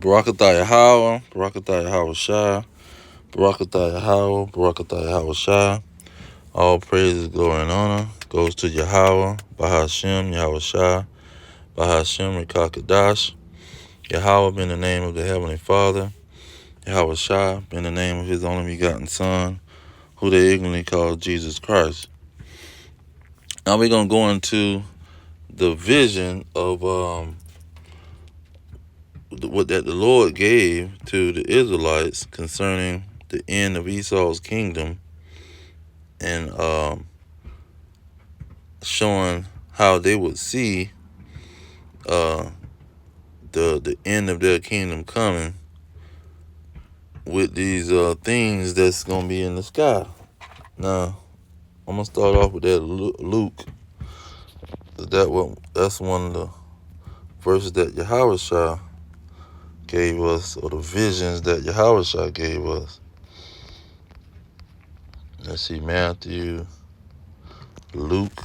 Barakatah Yahawah, Barakatah YAHAWASHI, Barakatah Yahawah, Barakatah YAHAWASHI. All praises, glory, and honor goes to Yahweh, Bahashem, Yahawashi, Bahashem, Rekakadash. Yahweh being the name of the Heavenly Father, Yahawashi being the name of His only begotten Son, who they ignorantly call Jesus Christ. Now we're going to go into the vision of what that the Lord gave to the Israelites concerning the end of Esau's kingdom, and showing how they would see the end of their kingdom coming with these things that's gonna be in the sky. Now I'm gonna start off with that Luke. That's one of the verses that Yahawashi gave us, or the visions that Yahawashi gave us. Let's see, Matthew, Luke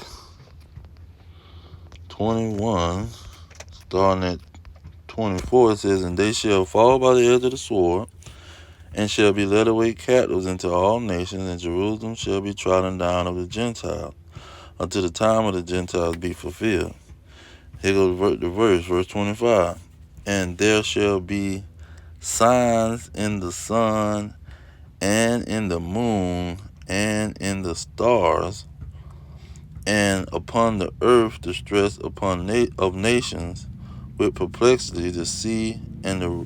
21, starting at 24. It says, "And they shall fall by the edge of the sword, and shall be led away captives into all nations, and Jerusalem shall be trodden down of the Gentiles, until the time of the Gentiles be fulfilled." Here goes the verse 25. "And there shall be signs in the sun, and in the moon, and in the stars, and upon the earth distress of nations, with perplexity, the sea and the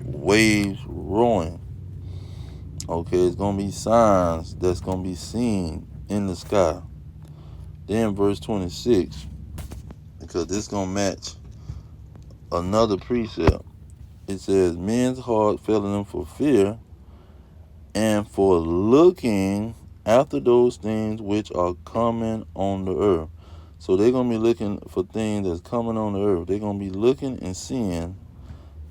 waves roaring." Okay, it's going to be signs that's going to be seen in the sky. Then verse 26, because this is going to match another precept. It says, "Men's heart failing them for fear, and for looking after those things which are coming on the earth." So they're going to be looking for things that's coming on the earth. They're going to be looking and seeing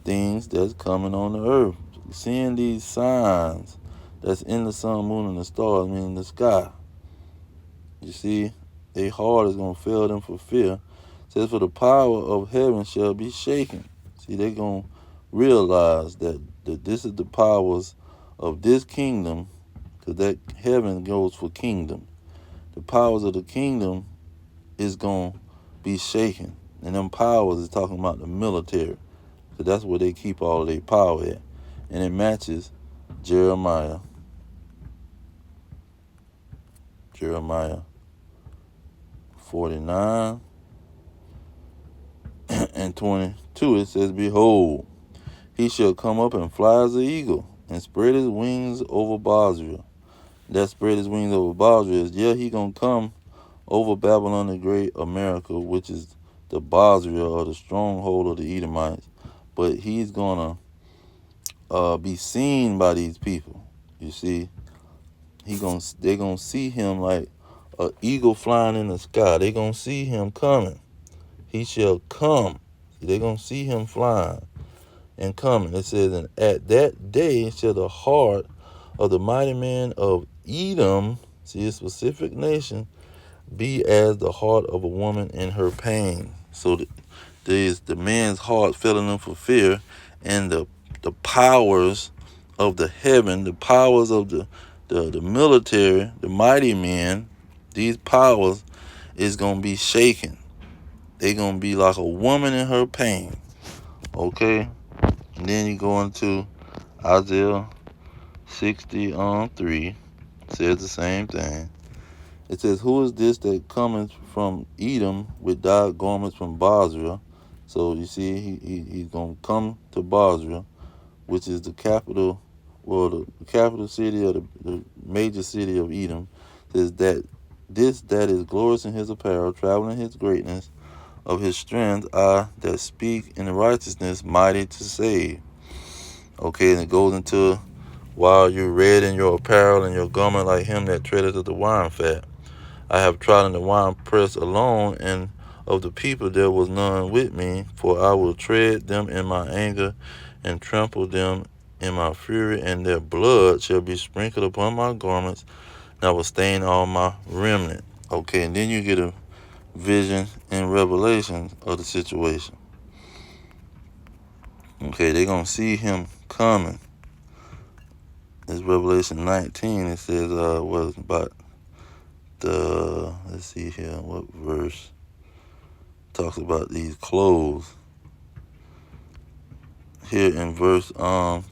things that's coming on the earth. Seeing these signs that's in the sun, moon, and the stars, meaning the sky. You see, their heart is going to fail them for fear. It says, "For the power of heaven shall be shaken." See, they're going to realize that this is the powers of this kingdom, because that heaven goes for kingdom. The powers of the kingdom is going to be shaken. And them powers is talking about the military, because that's where they keep all of their power at. And it matches Jeremiah 49 and 22. It says, "Behold, he shall come up and fly as an eagle, and spread his wings over Basra." That spread his wings over Basra is, he gonna come over Babylon the Great, America, which is the Basra, or the stronghold of the Edomites. But he's gonna be seen by these people. You see, they're gonna see him like an eagle flying in the sky. They're gonna see him coming. He shall come. They're gonna see him flying and coming. It says, "And at that day shall the heart of the mighty man of Edom," see a specific nation, "be as the heart of a woman in her pain." So there's the man's heart filling them for fear, and the powers of the heaven, the powers of the military, the mighty men, these powers is going to be shaken. They're going to be like a woman in her pain. Okay? And then you go into Isaiah 60:3. Says the same thing. It says, "Who is this that cometh from Edom with dyed garments from Basra?" So you see, he's going to come to Basra, which is the capital, the capital city of the major city of Edom. It says that that is glorious in his apparel, traveling his greatness of his strength, I that speak in righteousness, mighty to save. Okay, and it goes into, "While you red in your apparel and your garment like him that treadeth of the wine fat. I have trodden the wine press alone, and of the people there was none with me, for I will tread them in my anger and trample them in my fury, and their blood shall be sprinkled upon my garments, and I will stain all my remnant." Okay, and then you get a vision and revelation of the situation. Okay, they're going to see him coming. It's Revelation 19. It says, what about let's see here, what verse talks about these clothes. Here in verse, what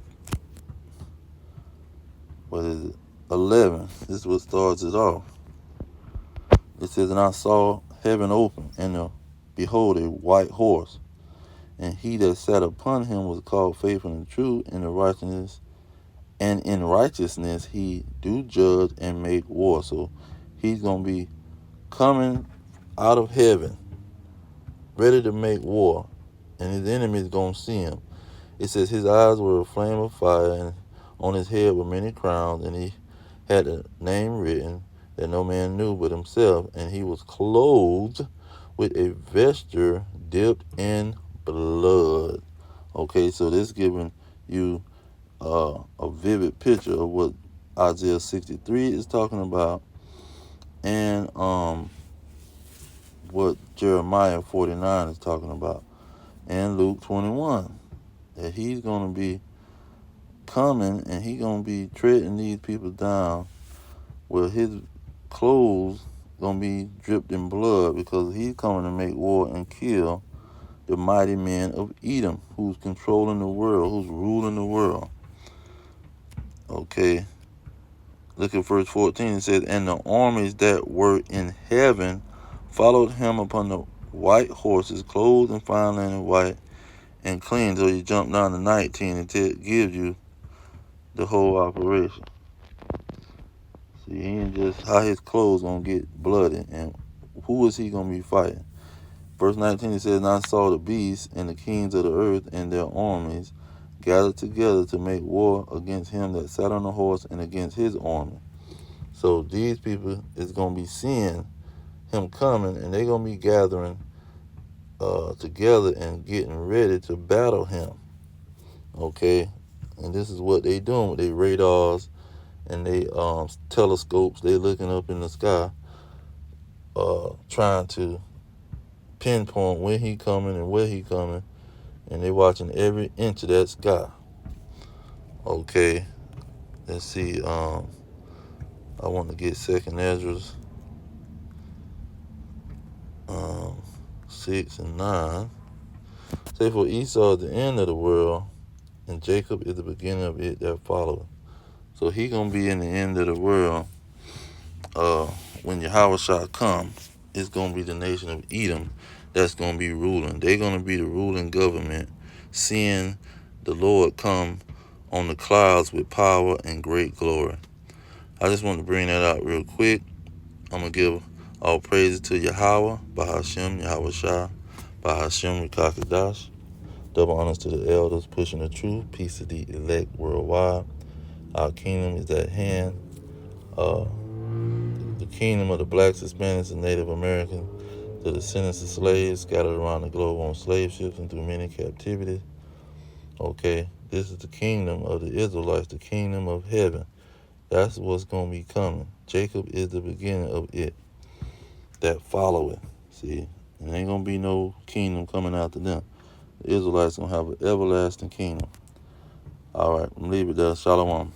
is it? 11. This is what starts it off. It says, and I saw heaven open, and behold, a white horse. And he that sat upon him was called Faithful and True, and in righteousness he do judge and make war. So he's going to be coming out of heaven, ready to make war, and his enemies going to see him. It says his eyes were a flame of fire, and on his head were many crowns, and he had a name written that no man knew but himself, and he was clothed with a vesture dipped in blood. Okay, so this giving you a vivid picture of what Isaiah 63 is talking about, and what Jeremiah 49 is talking about, and Luke 21, that he's going to be coming and he's going to be treading these people down, where his clothes going to be dripped in blood, because he's coming to make war and kill the mighty men of Edom, who's controlling the world, who's ruling the world. Okay, look at verse 14. It says, and the armies that were in heaven followed him upon the white horses, clothed in fine linen, white and clean. So you jump down to 19, and it gives you the whole operation. See, he ain't just how his clothes gonna get bloody, and who is he gonna be fighting? Verse 19, it says, and I saw the beasts and the kings of the earth and their armies gathered together to make war against him that sat on the horse and against his army. So these people is gonna be seeing him coming, and they're gonna be gathering together and getting ready to battle him. Okay, and this is what they doing with their radars and they telescopes. They looking up in the sky, trying to pinpoint when he coming and where he coming, and they watching every inch of that sky. Okay, let's see. I want to get 2nd Ezra's 6 and 9. Say, for Esau is the end of the world, and Jacob is the beginning of it that followeth. So he gonna be in the end of the world. When YAHAWASHI comes, it's gonna be the nation of Edom that's gonna be ruling. They're gonna be the ruling government, seeing the Lord come on the clouds with power and great glory. I just want to bring that out real quick. I'm gonna give all praises to Yahweh, Bahashem, YAHAWASHI, Bahashem Rikakadash. Double honors to the elders pushing the truth. Peace to the elect worldwide. Our kingdom is at hand. The kingdom of the blacks, Hispanics, and Native Americans, the descendants of slaves scattered around the globe on slave ships and through many captivities. Okay, this is the kingdom of the Israelites, the kingdom of heaven. That's what's going to be coming. Jacob is the beginning of it that follow it. See, there ain't going to be no kingdom coming after them. The Israelites going to have an everlasting kingdom. All right, I'm leave it there. Shalom.